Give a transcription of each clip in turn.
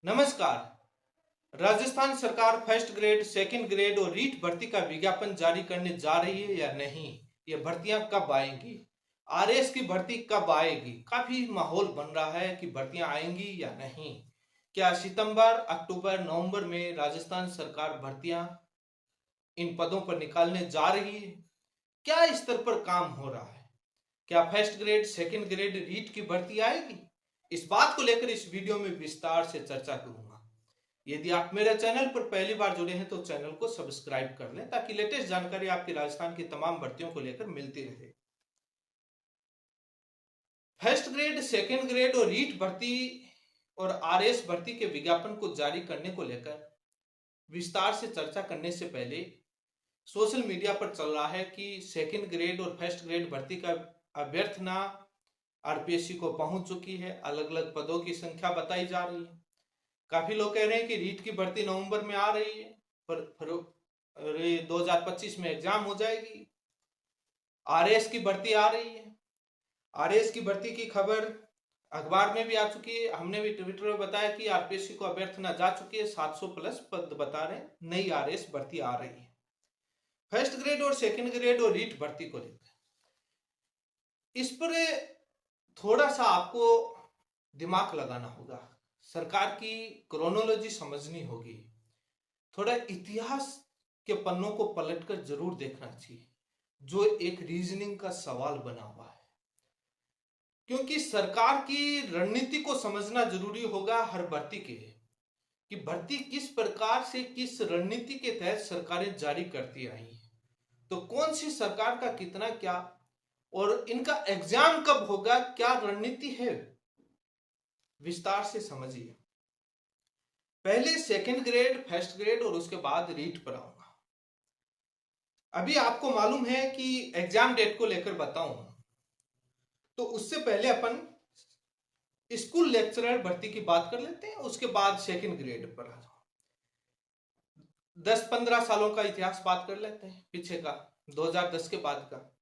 नमस्कार। राजस्थान सरकार first grade, second grade और रीट भर्ती का विज्ञापन जारी करने जा रही है या नहीं? ये भर्तियां कब आएंगी? आरएस की भर्ती कब आएगी? काफी माहौल बन रहा है कि भर्तियां आएंगी या नहीं। क्या सितंबर, अक्टूबर, नवंबर में राजस्थान सरकार भर्तियां इन पदों पर निकालने जा रही है? क्या स्तर पर काम हो रहा है? क्या first grade, second grade, REET की भर्ती आएगी? इस बात को लेकर इस वीडियो में विस्तार से चर्चा करूंगा। यदि आप मेरे चैनल पर पहली बार जुड़े हैं तो चैनल को सब्सक्राइब कर लें ताकि लेटेस्ट जानकारी आपकी राजस्थान की तमाम भर्तियों को लेकर मिलती रहे। फर्स्ट ग्रेड, सेकंड ग्रेड और रीट भर्ती और आरएस भर्ती के विज्ञापन को जारी करने को लेकर विस्तार से चर्चा करने से पहले सोशल मीडिया पर चल रहा है कि सेकंड ग्रेड और फर्स्ट ग्रेड भर्ती का अभ्यर्थना आरपीएससी को पहुंच चुकी है। अलग अलग पदों की संख्या बताई जा रही है। काफी लोग कह रहे हैं कि रीट की भर्ती नवंबर में आ रही है, पर 2025 में एग्जाम हो जाएगी। आरएस की भर्ती आ रही है। आरएस की भर्ती की खबर अखबार में भी आ चुकी है। हमने भी ट्विटर में बताया कि आरपीएससी को अभ्यर्थना जा चुकी है। 700 प्लस पद बता रहे हैं। नई आरएस भर्ती आ रही है। फर्स्ट ग्रेड और सेकंड ग्रेड और रीट भर्ती को लेकर इस पर थोड़ा सा आपको दिमाग लगाना होगा। सरकार की क्रोनोलॉजी समझनी होगी। थोड़ा इतिहास के पन्नों को पलटकर जरूर देखना चाहिए, जो एक रीजनिंग का सवाल बना हुआ है। क्योंकि सरकार की रणनीति को समझना जरूरी होगा हर भर्ती के, कि भर्ती किस प्रकार से किस रणनीति के तहत सरकारें जारी करती आई है, तो कौन सी सरकार का कितना क्या और इनका एग्जाम कब होगा, क्या रणनीति है, विस्तार से समझिए। पहले सेकंड ग्रेड, फर्स्ट ग्रेड और उसके बाद रीट पर आऊंगा। अभी आपको मालूम है कि एग्जाम डेट को लेकर बताऊं तो उससे पहले अपन स्कूल लेक्चरर भर्ती की बात कर लेते हैं, उसके बाद सेकंड ग्रेड पर आ जाओ। 10-15 सालों का इतिहास बात कर लेते हैं पीछे का, 2010 के बाद का।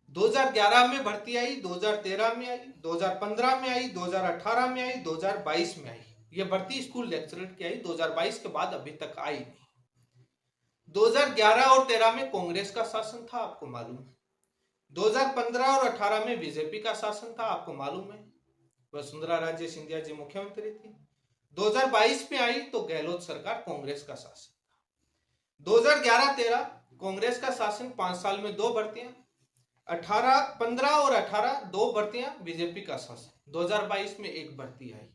2011 में भर्ती आई, 2013 में आई, 2015 में आई, 2018 में आई, 2022 में आई। ये भर्ती स्कूल लेक्चरर की आई। 2022 के बाद अभी तक आई नहीं। 2011 और 13 में कांग्रेस का शासन था, आपको मालूम है। 2015 और 18 में बीजेपी का शासन था, आपको मालूम है। वसुंधरा राजे सिंधिया जी मुख्यमंत्री थी। 2022 में आई तो गहलोत सरकार, कांग्रेस का शासन था। 2011-13 कांग्रेस का शासन, 5 साल में 2 भर्तियां। 15 और 18 2 भर्तियां, बीजेपी का शासन। 2022 में 1 भर्ती आई।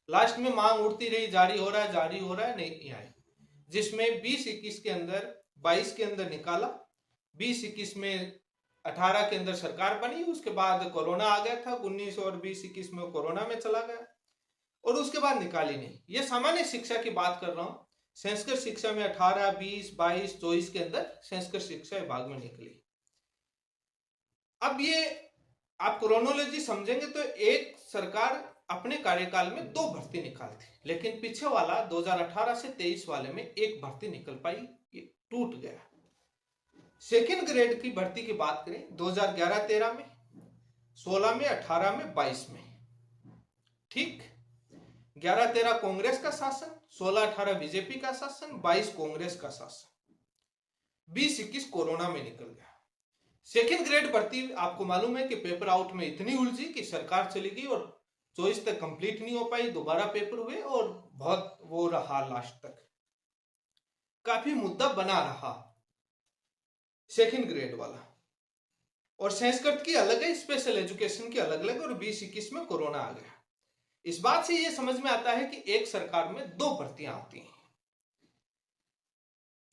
लास्ट में मांग उठती रही, जारी हो रहा है, नहीं आई। जिसमें 20-21 के अंदर, 22 के अंदर निकाला, 20-21 में 18 के अंदर सरकार बनी। उसके बाद कोरोना आ गया था, 19 और 20-21 में कोरोना में चला गया और उसके बाद निकाली नहीं। ये सामान्य शिक्षा की बात कर रहा हूं। संस्कृत शिक्षा में 18, 20, 22, 24 के अंदर संस्कृत शिक्षा विभाग में निकली। अब ये आप क्रोनोलॉजी समझेंगे तो एक सरकार अपने कार्यकाल में 2 भर्ती निकालती, लेकिन पीछे वाला 2018 से 23 वाले में 1 भर्ती निकल पाई, ये टूट गया। सेकंड ग्रेड की भर्ती की बात करें 2011-13 में, 16 में, 18 में, 22 में, ठीक। 11-13 कांग्रेस का शासन, 16-18 बीजेपी का शासन, 22 कांग्रेस का शासन, 20-21 कोरोना में निकल गया। सेकंड ग्रेड भर्ती आपको मालूम है कि पेपर आउट में इतनी उलझी कि सरकार चली गई और 24 तक कंप्लीट नहीं हो पाई। दोबारा पेपर हुए और बहुत वो रहा, लास्ट तक काफी मुद्दा बना रहा सेकंड ग्रेड वाला। और संस्कृत की अलग है, स्पेशल एजुकेशन की अलग अलग, और 20-21 में कोरोना आ गया। इस बात से ये समझ में आता है कि एक सरकार में 2 भर्तियां आती हैं।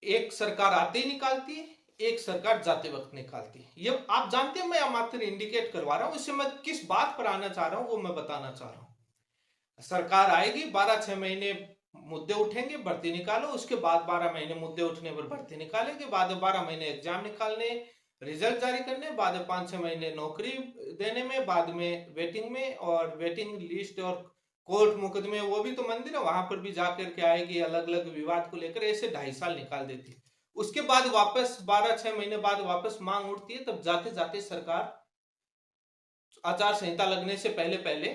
एक सरकार आते ही निकालती है, एक सरकार जाते वक्त निकालती है। ये आप जानते हैं, मैं मात्र इंडिकेट करवा रहा हूं। इससे मैं किस बात पर आना चाह रहा हूं वो मैं बताना चाह रहा हूं। सरकार आएगी, 12-6 महीने मुद्दे उठेंगे, भर्ती निकालो। उसके बाद 12 महीने मुद्दे उठने पर भर्ती निकालेंगे, बाद 12 महीने एग्जाम निकालने, रिजल्ट जारी करने, बाद 5-6 महीने नौकरी देने में, बाद में वेटिंग में, और वेटिंग लिस्ट और कोर्ट मुकदमे, वो भी तो मंदिर है, वहां पर भी जाकर के आएगी। अलग अलग विवाद को लेकर ऐसे 2.5 साल निकाल देती है। उसके बाद वापस 12-6 महीने बाद वापस मांग उठती है, तब जाते जाते सरकार आचार संहिता लगने से पहले पहले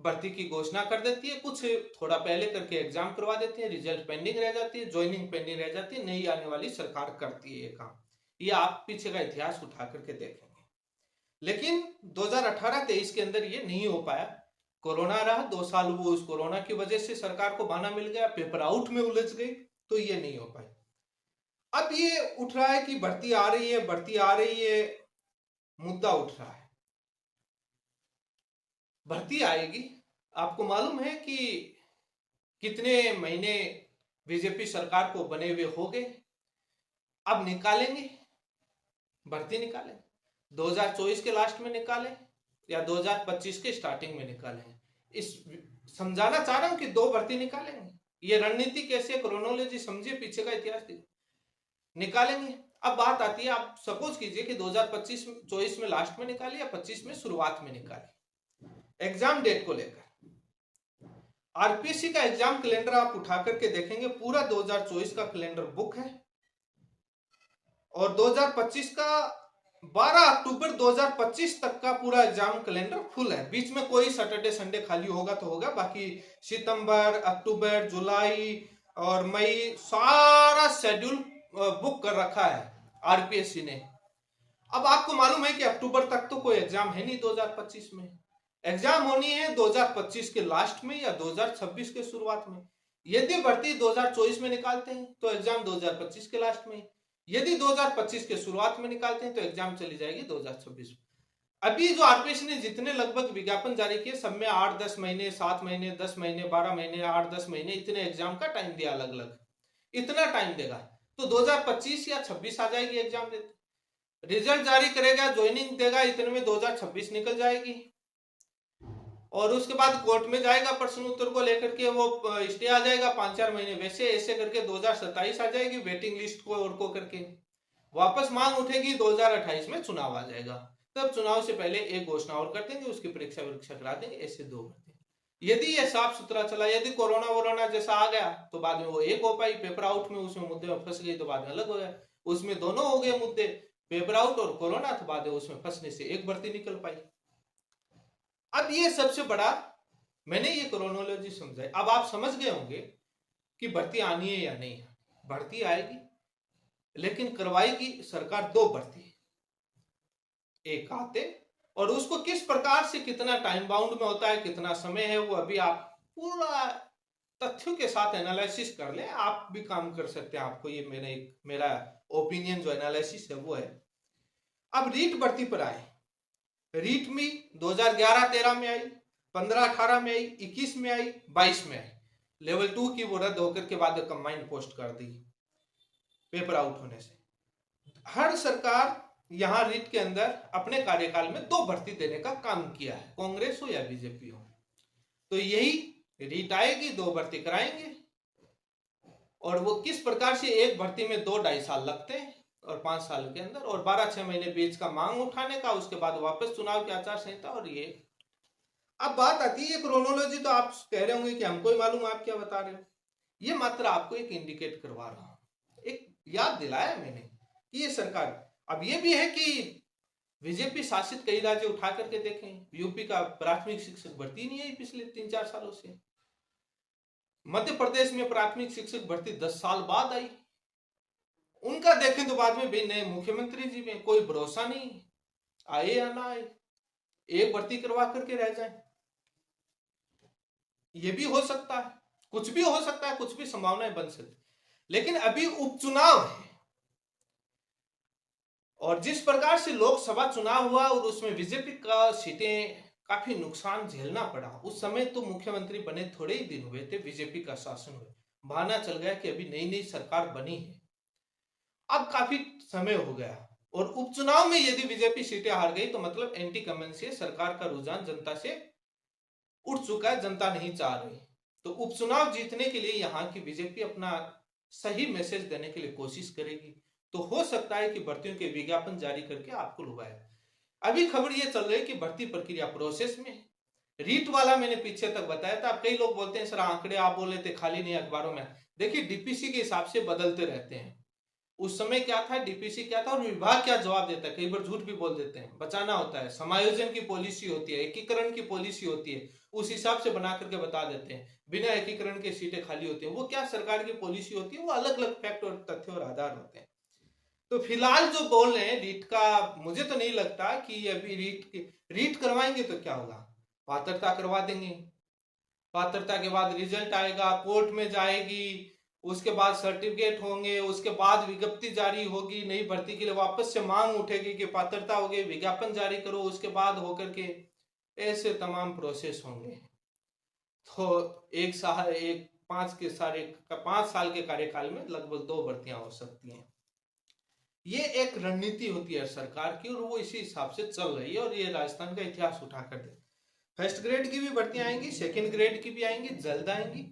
भर्ती की घोषणा कर देती है, कुछ थोड़ा पहले करके एग्जाम करवा देती है, रिजल्ट पेंडिंग रह जाती है, ज्वाइनिंग पेंडिंग रह जाती है, नई आने वाली सरकार करती है ये काम। ये आप पीछे का इतिहास उठा करके देखेंगे। लेकिन 2018-23 के अंदर ये नहीं हो पाया, कोरोना रहा, 2 साल वो उस कोरोना की वजह से सरकार को बहाना मिल गया, पेपर आउट में उलझ गई, तो ये नहीं हो पाई। अब ये उठ रहा है कि भर्ती आ रही है, भर्ती आ रही है, मुद्दा उठ रहा है, भर्ती आएगी। आपको मालूम है कि कितने महीने बीजेपी सरकार को बने हुए हो गए, अब निकालेंगे, भर्ती निकालें, 2024 के लास्ट में निकालें या 2025 के स्टार्टिंग में निकालें। इस समझाना चाह रहा हूं कि 2 भर्ती निकालेंगे। ये रणनीति कैसे, क्रोनोलॉजी समझिए, पीछे का इतिहास निकालेंगे। अब बात आती है, आप सपोज कीजिए कि 2025-24 में लास्ट में निकाले या 25 में शुरुआत में निकाले। एग्जाम डेट को लेकर आरपीएससी का एग्जाम कैलेंडर आप उठा करके देखेंगे, पूरा 2024 का कैलेंडर बुक है और 2025 का 12 अक्टूबर 2025 तक का पूरा एग्जाम कैलेंडर फुल है। बीच में कोई सैटरडे संडे खाली होगा तो होगा, बाकी सितंबर, अक्टूबर, जुलाई और मई सारा शेड्यूल बुक कर रखा है आरपीएससी ने। अब आपको मालूम है कि अक्टूबर तक तो कोई एग्जाम है नहीं 2025 में, एग्जाम होनी है 2025 के लास्ट में या 2026 के शुरुआत में। यदि भर्ती 2024 में निकालते हैं तो एग्जाम 2025 के लास्ट में, यदि 2025 के शुरुआत में निकालते हैं तो एग्जाम चली जाएगी 2026 में। अभी जो आरपीएससी ने जितने लगभग विज्ञापन जारी किए, सब में 8-10 महीने, 7 महीने, 10 महीने, 12 महीने, 8-10 महीने, इतने एग्जाम का टाइम दिया अलग अलग। इतना टाइम देगा तो 2025 या 26 आ जाएगी एग्जाम देते, रिजल्ट जारी करेगा, ज्वाइनिंग देगा, इतने में 2026 निकल जाएगी और उसके बाद कोर्ट में जाएगा प्रश्न उत्तर को लेकर के, वो स्टे आ जाएगा 5-4 महीने, वैसे ऐसे करके 2027 आ जाएगी, वेटिंग लिस्ट को और को करके वापस मांग उठेगी, 2028 में चुनाव आ जाएगा, तब चुनाव से पहले एक घोषणा और कर देंगे, उसकी परीक्षा करा देंगे, ऐसे 2 करते। यदि ये साफ सुथरा चला, यदि कोरोना जैसा आ गया तो बाद में वो एक हो पाई, पेपर आउट में उसमें मुद्दे में फंस गई तो बाद में अलग हो गया, उसमें दोनों हो गए मुद्दे, पेपर आउट और कोरोना, तो बाद में उसमें फंसने से एक भर्ती निकल पाई। अब ये सबसे बड़ा मैंने ये क्रोनोलॉजी समझाई। अब आप समझ गए होंगे कि भर्ती आनी है या नहीं। भर्ती आएगी, लेकिन करवाएगी सरकार 2 भर्ती, एक आते और उसको किस प्रकार से, कितना टाइम बाउंड में होता है, कितना समय है, वो अभी आप पूरा तथ्यों के साथ एनालिसिस कर लें, आप भी काम कर सकते हैं। आपको ये मेरा ओपिनियन जो एनालिसिस है वो है। अब रीट भर्ती पर आए, रीट में 2011-13 में आई, 15-18 में आई, 21 में आई, 22 में आई। लेवल 2 की वो रद्द होकर के बाद कंबाइंड पोस्ट कर दी पेपर आउट होने से। हर सरकार यहां रीट के अंदर अपने कार्यकाल में 2 भर्ती देने का काम किया है, कांग्रेस हो या बीजेपी हो। तो यही रीट आएगी, 2 भर्ती कराएंगे और वो किस प्रकार से, एक भर्ती में 2-2.5 साल लगते हैं और 5 साल के अंदर, और 12-6 महीने बीच का मांग उठाने का, उसके बाद वापस चुनाव की आचार संहिता। और ये अब बात आती है क्रोनोलॉजी, तो आप कह रहे होंगे कि हमको ही मालूम, आप क्या बता रहे हो। ये मात्र आपको एक इंडिकेट करवा रहा हूं, एक याद दिलाया मैंने कि ये सरकार। अब ये भी है कि बीजेपी शासित कई राज्य उठा करके देखें, यूपी का प्राथमिक शिक्षक भर्ती नहीं है पिछले 3-4 सालों से, मध्य प्रदेश में प्राथमिक शिक्षक भर्ती 10 साल बाद आई, उनका देखें तो बाद में भी नए मुख्यमंत्री जी में कोई भरोसा नहीं, आए या ना आए, एक भर्ती करवा करके रह जाए। ये भी हो सकता है, कुछ भी हो सकता है, कुछ भी संभावनाएं बन सकती। लेकिन अभी उपचुनाव है और जिस प्रकार से लोकसभा चुनाव हुआ और उसमें बीजेपी का सीटें काफी नुकसान झेलना पड़ा, उस समय तो मुख्यमंत्री बने थोड़े ही दिन हुए थे, बीजेपी का शासन हुए, बहाना चल गया कि अभी नई नई सरकार बनी है, अब काफी समय हो गया। और उपचुनाव में यदि बीजेपी सीटें हार गई तो मतलब एंटी इनकम्बेंसी सरकार का रुझान जनता से उठ चुका है, जनता नहीं चाह रही। तो उपचुनाव जीतने के लिए यहाँ की बीजेपी अपना सही मैसेज देने के लिए कोशिश करेगी, तो हो सकता है कि भर्तियों के विज्ञापन जारी करके आपको लुभाए। अभी खबर ये चल रही है कि भर्ती प्रक्रिया प्रोसेस में, रीट वाला मैंने पीछे तक बताया था। अब कई लोग बोलते हैं सर आंकड़े आप बोल रहे थे खाली नहीं अखबारों में, देखिए डीपीसी के हिसाब से बदलते रहते हैं, उस समय क्या था, डीपीसी क्या था और विभाग क्या जवाब देता है, कई बार झूठ भी बोल देते हैं, बचाना होता है, समायोजन की पॉलिसी होती है, एकीकरण की पॉलिसी होती है, उस हिसाब से बना करके बता देते हैं। बिना एकीकरण के सीटें खाली होती हैं, वो क्या सरकार की पॉलिसी होती है, वो अलग अलग फैक्ट और तथ्य और आधार होते हैं। तो फिलहाल जो बोल रहे हैं रीट का, मुझे तो नहीं लगता कि अभी रीट करवाएंगे तो क्या होगा, पात्रता करवा देंगे, पात्रता के बाद रिजल्ट आएगा, कोर्ट में जाएगी, उसके बाद सर्टिफिकेट होंगे, उसके बाद विज्ञप्ति जारी होगी, नई भर्ती के लिए वापस से मांग उठेगी कि पात्रता हो गई, विज्ञापन जारी करो, उसके बाद होकर के ऐसे तमाम प्रोसेस होंगे। तो एक साल, एक 5 साल के कार्यकाल में लगभग 2 भर्तियां हो सकती हैं। ये एक रणनीति होती है सरकार की और वो इसी हिसाब से चल रही है, और ये राजस्थान का इतिहास उठा कर दे। फर्स्ट ग्रेड की भी भर्तियां आएंगी, सेकंड ग्रेड की भी आएंगी, जल्द आएंगी,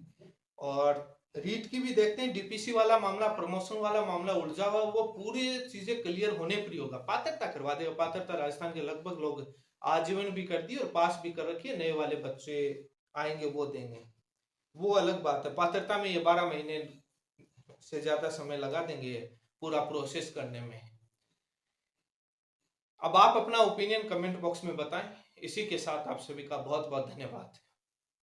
और रीट की भी देखते हैं। डीपीसी वाला मामला, प्रमोशन वाला मामला उलझा हुआ, वो पूरी चीजें क्लियर होने पर ही होगा। पात्रता करवा देगा, पात्रता राजस्थान के लगभग लोग आजीवन भी कर दी और पास भी कर रखी है, नए वाले बच्चे आएंगे वो देंगे, वो अलग बात है। पात्रता में ये 12 महीने से ज्यादा समय लगा देंगे पूरा प्रोसेस करने में। अब आप अपना ओपिनियन कमेंट बॉक्स में बताएं। इसी के साथ आप सभी का बहुत बहुत धन्यवाद।